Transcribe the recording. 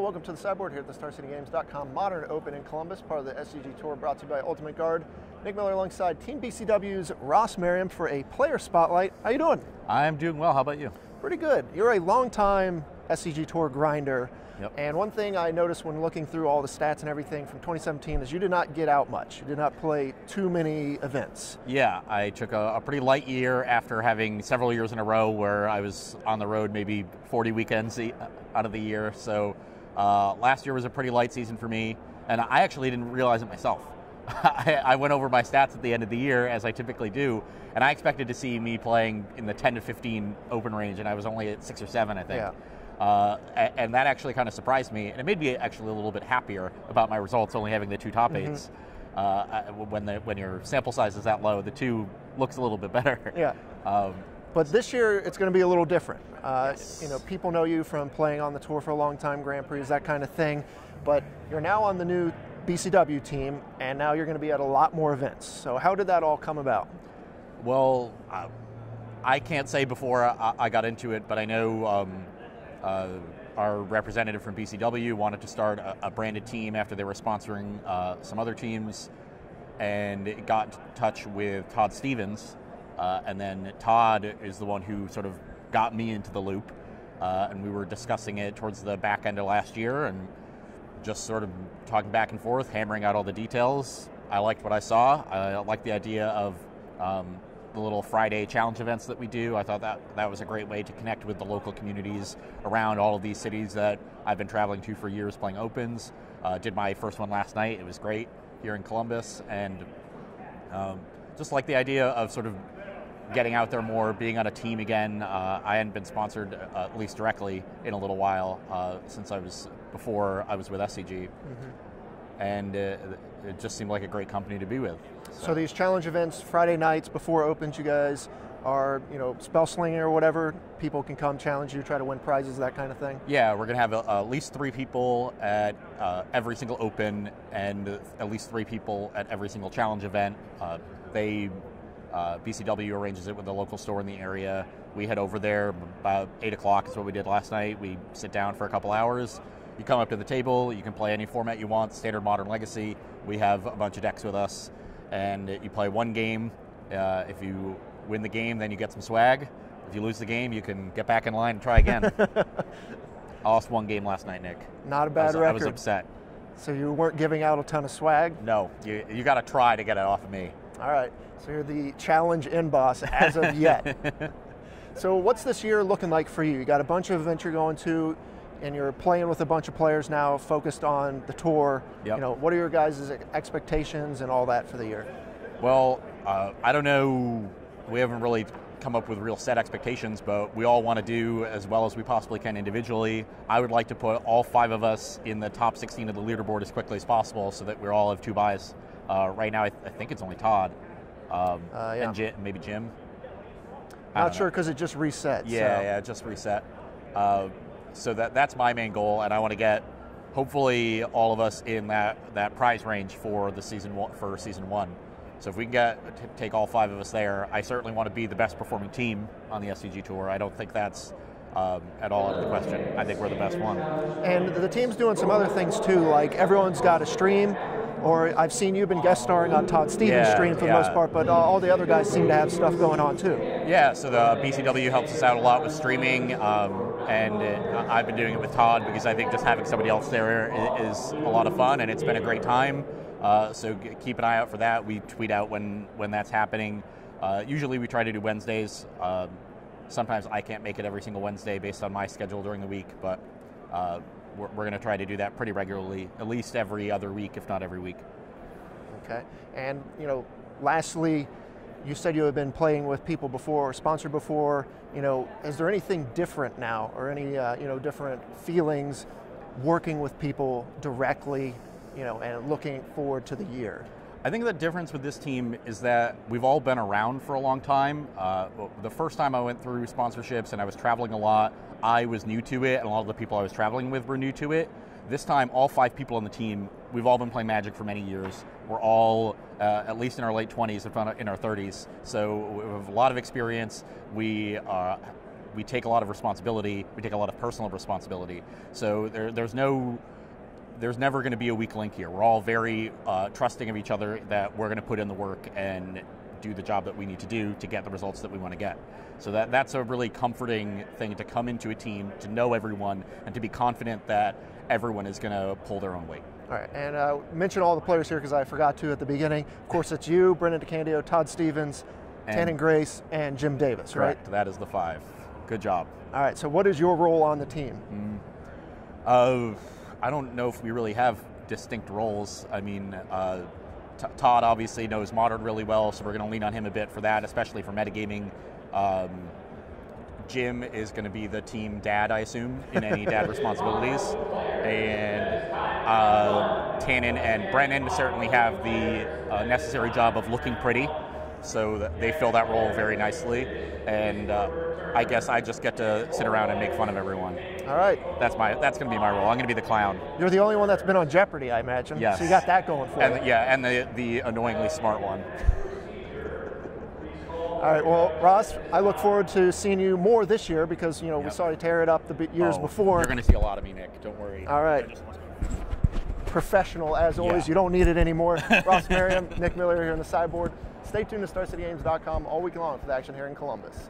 welcome to the sideboard here at the StarCityGames.com Modern Open in Columbus, part of the SCG Tour brought to you by Ultimate Guard. Nick Miller alongside Team BCW's Ross Merriam for a player spotlight. How you doing? I'm doing well. How about you? Pretty good. You're a long-time SCG Tour grinder. Yep. And one thing I noticed when looking through all the stats and everything from 2017 is you did not get out much. You did not play too many events. Yeah, I took a pretty light year after having several years in a row where I was on the road maybe 40 weekends out of the year. So last year was a pretty light season for me, and I actually didn't realize it myself. I went over my stats at the end of the year, as I typically do, and I expected to see me playing in the 10 to 15 open range, and I was only at 6 or 7, I think. Yeah. And that actually kind of surprised me, and it made me actually a little bit happier about my results, only having the 2 top 8s. When your sample size is that low, the 2 looks a little bit better. Yeah. But this year it's going to be a little different. Yes. You know, people know you from playing on the tour for a long time, Grand Prix, that kind of thing. But you're now on the new BCW team, and now you're going to be at a lot more events. So how did that all come about? Well, I can't say before I got into it, but I know our representative from BCW wanted to start a branded team after they were sponsoring some other teams, and it got in touch with Todd Stevens, and then Todd is the one who sort of got me into the loop, and we were discussing it towards the back end of last year and just sort of talking back and forth, hammering out all the details. I liked what I saw. I liked the idea of the little Friday challenge events that we do. I thought that was a great way to connect with the local communities around all of these cities that I've been traveling to for years playing opens. Did my first one last night. It was great here in Columbus, and just like the idea of sort of getting out there more, being on a team again. I hadn't been sponsored, at least directly, in a little while since before I was with SCG. And it just seemed like a great company to be with. So these challenge events, Friday nights before opens, you guys are, spell slinging or whatever, people can come challenge you, try to win prizes, that kind of thing? Yeah, we're going to have at least 3 people at every single open, and at least 3 people at every single challenge event. BCW arranges it with the local store in the area. We head over there about 8 o'clock is what we did last night. We sit down for a couple hours. You come up to the table, you can play any format you want, standard, modern, legacy. We have a bunch of decks with us, and you play 1 game. If you win the game, then you get some swag. If you lose the game, you can get back in line and try again. I lost 1 game last night, Nick. Not a bad record. I was upset. So you weren't giving out a ton of swag? No, you got to try to get it off of me. All right, so you're the challenge in boss as of yet. So what's this year looking like for you? You got a bunch of events you're going to, and you're playing with a bunch of players now focused on the tour. Yep. What are your guys' expectations and all that for the year? Well, I don't know. We haven't really come up with real set expectations, but we all want to do as well as we possibly can individually. I would like to put all 5 of us in the top 16 of the leaderboard as quickly as possible so that we all have 2 buys. Right now, I think it's only Todd, yeah. and maybe Jim. Not sure because it just reset. Yeah, it just reset. So that's my main goal, and I want to get hopefully all of us in that prize range for the season 1. So if we can take all 5 of us there, I certainly want to be the best performing team on the SCG Tour. I don't think that's at all out of the question. I think we're the best one. And the team's doing some other things too, like everyone's got a stream, or I've seen you've been guest starring on Todd Stevens' stream for the most part, but all the other guys seem to have stuff going on too. Yeah, so the BCW helps us out a lot with streaming, and I've been doing it with Todd because I think just having somebody else there is a lot of fun, and it's been a great time. So keep an eye out for that. We tweet out when that's happening. Usually we try to do Wednesdays. Sometimes I can't make it every single Wednesday based on my schedule during the week, but we're going to try to do that pretty regularly, at least every other week, if not every week. Okay. And, lastly, you said you have been playing with people before or sponsored before. Is there anything different now, or any, different feelings working with people directly, and looking forward to the year? I think the difference with this team is that we've all been around for a long time. The first time I went through sponsorships and I was traveling a lot, I was new to it, and a lot of the people I was traveling with were new to it. This time, all 5 people on the team, we've all been playing Magic for many years. We're all at least in our late 20s, if not in our 30s. So we have a lot of experience. We we take a lot of responsibility. We take a lot of personal responsibility. So there's never going to be a weak link here. We're all very trusting of each other that we're going to put in the work and do the job that we need to do to get the results that we want to get. So that's a really comforting thing to come into a team, to know everyone, and to be confident that everyone is going to pull their own weight. All right, and mention all the players here because I forgot to at the beginning. Of course, it's you, Brendan DeCandio, Todd Stevens, Tannen Grace, and Jim Davis, correct. Right? That is the 5. Good job. All right, so what is your role on the team? I don't know if we really have distinct roles. I mean, Todd obviously knows Modern really well, so we're going to lean on him a bit for that, especially for metagaming. Jim is going to be the team dad, I assume, in any dad responsibilities. And Tannen and Brennan certainly have the necessary job of looking pretty, so that they fill that role very nicely. And I guess I just get to sit around and make fun of everyone. All right. That's going to be my role. I'm going to be the clown. You're the only one that's been on Jeopardy, I imagine. Yes. So you got that going for you. Yeah, and the annoyingly smart one. All right, well, Ross, I look forward to seeing you more this year because, you know, we saw you tear it up the years before. You're going to see a lot of me, Nick. Don't worry. All right. Professional, as always. You don't need it anymore. Ross Merriam, Nick Miller here on the sideboard. Stay tuned to StarCityGames.com all week long for the action here in Columbus.